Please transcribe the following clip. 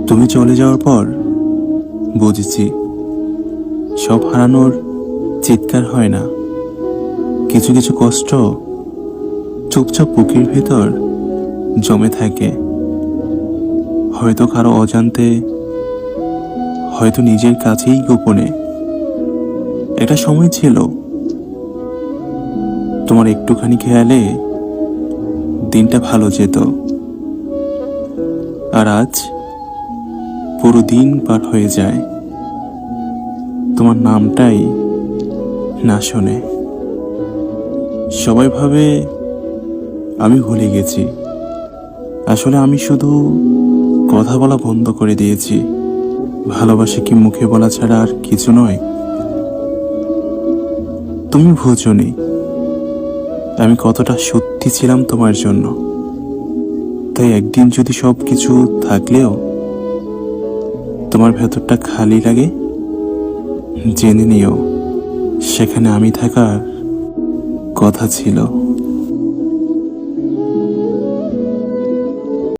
তুমি চলে যাওয়ার পর বুঝেছি সব হারানোর চিৎকার হয় না, কিছু কিছু কষ্ট চুপচাপ বুকের ভেতর জমে থাকে। হয়তো কারো অজান্তে, হয়তো নিজের কাছেই গোপনে। একটা সময় ছিল তোমার একটুখানি খেয়ালে দিনটা ভালো যেত, আর আজ পুরো দিন পার হয়ে যায় তোমার নামটাই না শোনে। সবাই ভাবে আমি ভুলে গেছি, আসলে আমি শুধু কথা বলা বন্ধ করে দিয়েছি। ভালোবাসা কি মুখে বলা ছাড়া আর কিছু নয়? তুমি বোঝোনি আমি কতটা সত্যি ছিলাম তোমার জন্য। তাই একদিন যদি সব কিছু থাকলেও তোমার ভেতরটা খালি লাগে, জেনে নিও সেখানে আমি থাকার কথা ছিল।